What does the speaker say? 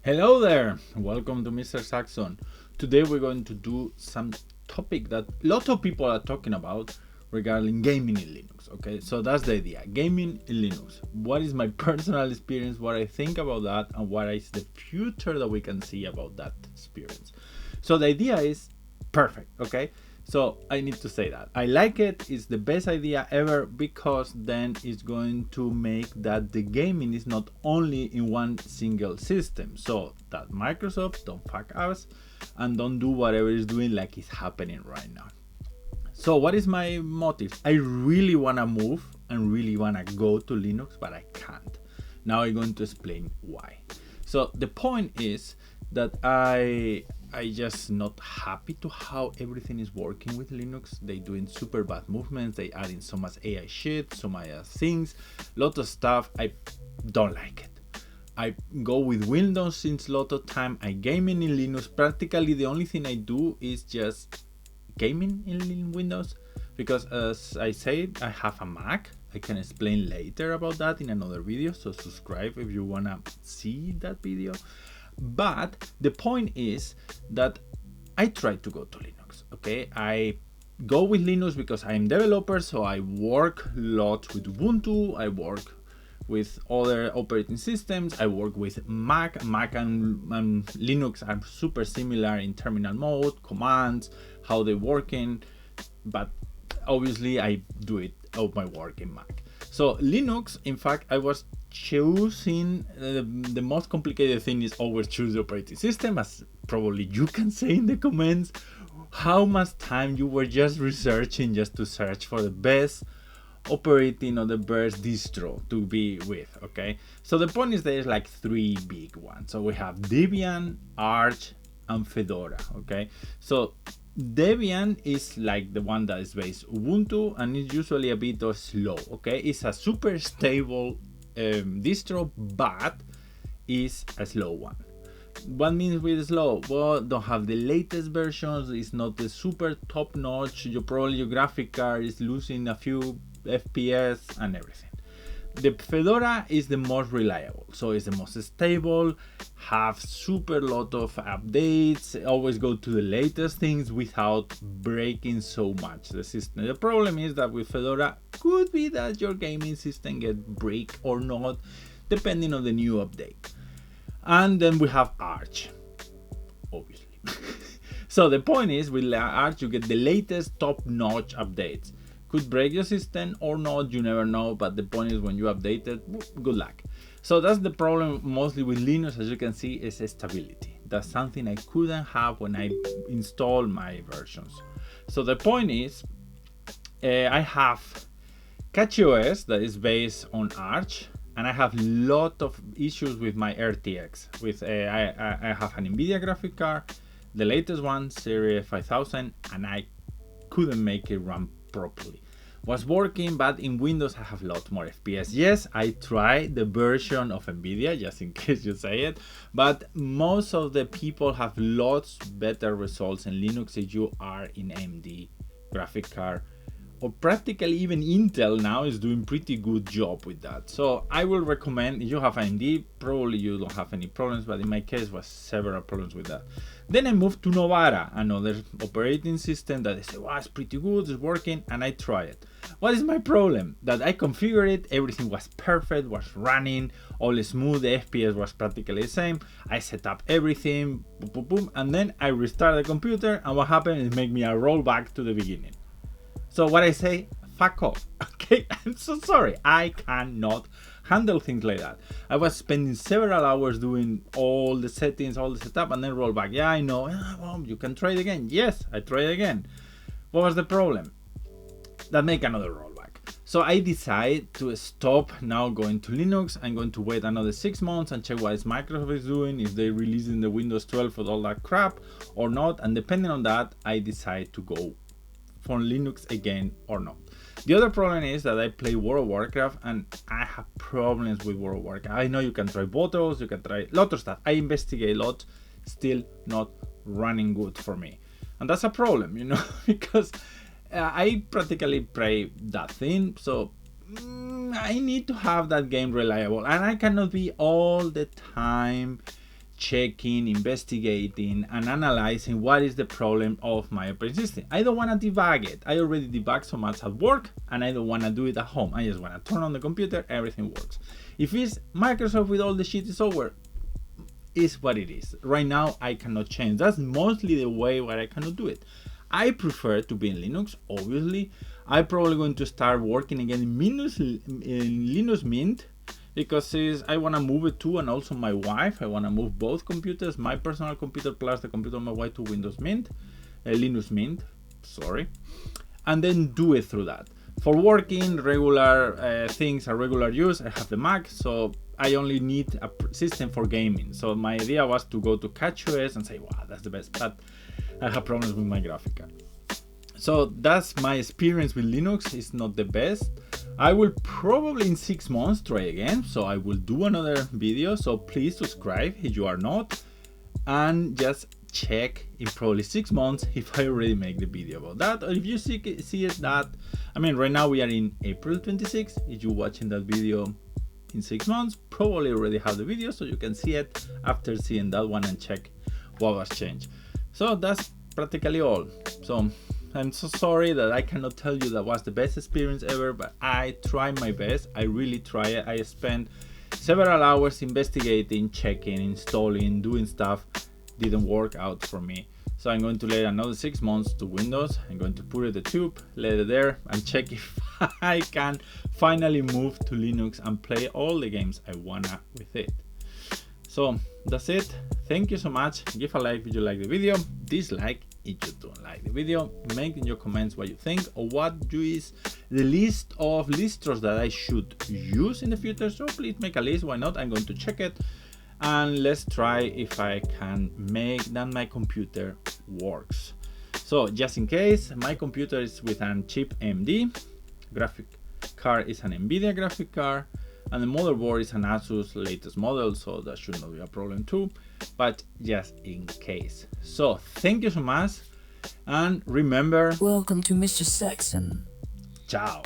Hello there, welcome to Mr. Saxon. Today we're going to do some topic that lots of people are talking about regarding gaming in Linux. Okay, so that's the idea, gaming in Linux. What is my personal experience, what I think about that, and what is the future that we can see about that experience. So the idea is perfect, okay? So I need to say that I like it. It's the best idea ever because then it's going to make that the gaming is not only in one single system. So that Microsoft don't fuck us and don't do whatever it's doing like it's happening right now. So what is my motive? I really want to move and really want to go to Linux, but I can't. Now I'm going to explain why. So the point is that I just not happy to how everything is working with Linux. They doing super bad movements. They adding so much AI shit, so many things, lot of stuff. I don't like it. I go with Windows since a lot of time. I gaming in Linux. Practically the only thing I do is just gaming in Windows because as I said, I have a Mac. I can explain later about that in another video, so subscribe if you wanna see that video. But the point is that I try to go to Linux. Okay, I go with Linux because I'm developer, so I work a lot with Ubuntu. I work with other operating systems. I work with Mac and Linux are super similar in terminal mode, commands, how they working, but obviously I do it of my work in Mac. So Linux, in fact, I was choosing the most complicated thing is always choose the operating system, as probably you can say in the comments how much time you were just researching just to search for the best operating or the best distro to be with. Okay, so the point is there's like three big ones. So we have Debian, Arch, and Fedora. Okay, so Debian is like the one that is based Ubuntu and it's usually a bit of slow. Okay, it's a super stable distro, but is a slow one. What means with slow? Well, don't have the latest versions. It's not the super top notch. Your graphic card is losing a few FPS and everything. The Fedora is the most reliable, so it's the most stable, have super lot of updates, always go to the latest things without breaking so much the system. The problem is that with Fedora, could be that your gaming system get break or not, depending on the new update. And then we have Arch, obviously. So the point is, with Arch you get the latest top-notch updates. Could break your system or not, you never know, but the point is when you update it, good luck. So that's the problem mostly with Linux, as you can see, is stability. That's something I couldn't have when I installed my versions. So the point is, I have CatchOS that is based on Arch, and I have a lot of issues with my RTX. With I have an NVIDIA graphic card, the latest one, Series 5000, and I couldn't make it run properly. Was working, but in Windows I have a lot more FPS. Yes, I tried the version of NVIDIA, just in case you say it, but most of the people have lots better results in Linux if you are in AMD graphic card, or practically even Intel now is doing pretty good job with that. So I will recommend, if you have AMD, probably you don't have any problems, but in my case was several problems with that. Then I moved to Novara, another operating system that I say, wow, it's pretty good, it's working, and I try it. What is my problem? That I configured it, everything was perfect, was running, all smooth, the FPS was practically the same. I set up everything, boom, boom, boom, and then I restart the computer, and what happened is make me a roll back to the beginning. So what I say, fuck off, okay? I'm so sorry, I cannot handle things like that. I was spending several hours doing all the settings, all the setup, and then roll back. Yeah, I know, well, you can try it again. Yes, I tried it again. What was the problem? That make another rollback. So I decided to stop now going to Linux. I'm going to wait another 6 months and check what Microsoft is doing, if they're releasing the Windows 12 with all that crap or not. And depending on that, I decide to go for Linux again or not. The other problem is that I play World of Warcraft and I have problems with World of Warcraft. I know you can try bottles, you can try a lot of stuff. I investigate a lot, still not running good for me. And that's a problem, you know, because I practically play that thing. So I need to have that game reliable, and I cannot be all the time checking, investigating, and analyzing what is the problem of my operating system. I don't want to debug it. I already debug so much at work, and I don't want to do it at home. I just want to turn on the computer, everything works. If it's Microsoft with all the shitty software, is what it is. Right now, I cannot change. That's mostly the way where I cannot do it. I prefer to be in Linux, obviously. I'm probably going to start working again in Linux Mint, because I want to move it to, and also my wife. I want to move both computers, my personal computer plus the computer of my wife, to Windows Mint, Linux Mint, sorry, and then do it through that. For working regular things or regular use, I have the Mac, so I only need a system for gaming. So my idea was to go to CatchOS and say, wow, that's the best, but I have problems with my graphic card. So that's my experience with Linux. It's not the best. I will probably in 6 months try again, so I will do another video, so please subscribe if you are not, and just check in probably 6 months if I already make the video about that, or if you see it that, I mean, right now we are in April 26th. If you're watching that video in 6 months, probably already have the video, so you can see it after seeing that one and check what was changed. So that's practically all. So I'm so sorry that I cannot tell you that was the best experience ever, but I tried my best. I really tried. I spent several hours investigating, checking, installing, doing stuff. Didn't work out for me. So I'm going to let another 6 months to Windows. I'm going to put it the tube, let it there, and check if I can finally move to Linux and play all the games I wanna with it. So that's it. Thank you so much. Give a like if you like the video, dislike if you don't like the video. Make in your comments what you think, or what is the list of distros that I should use in the future. So please make a list, why not? I'm going to check it, and let's try if I can make that my computer works. So just in case, my computer is with a chip AMD, graphic card is an NVIDIA graphic card, and the motherboard is an Asus latest model, so that should not be a problem too, but just in case. So thank you so much, and remember, welcome to Mr. Saxon. Ciao.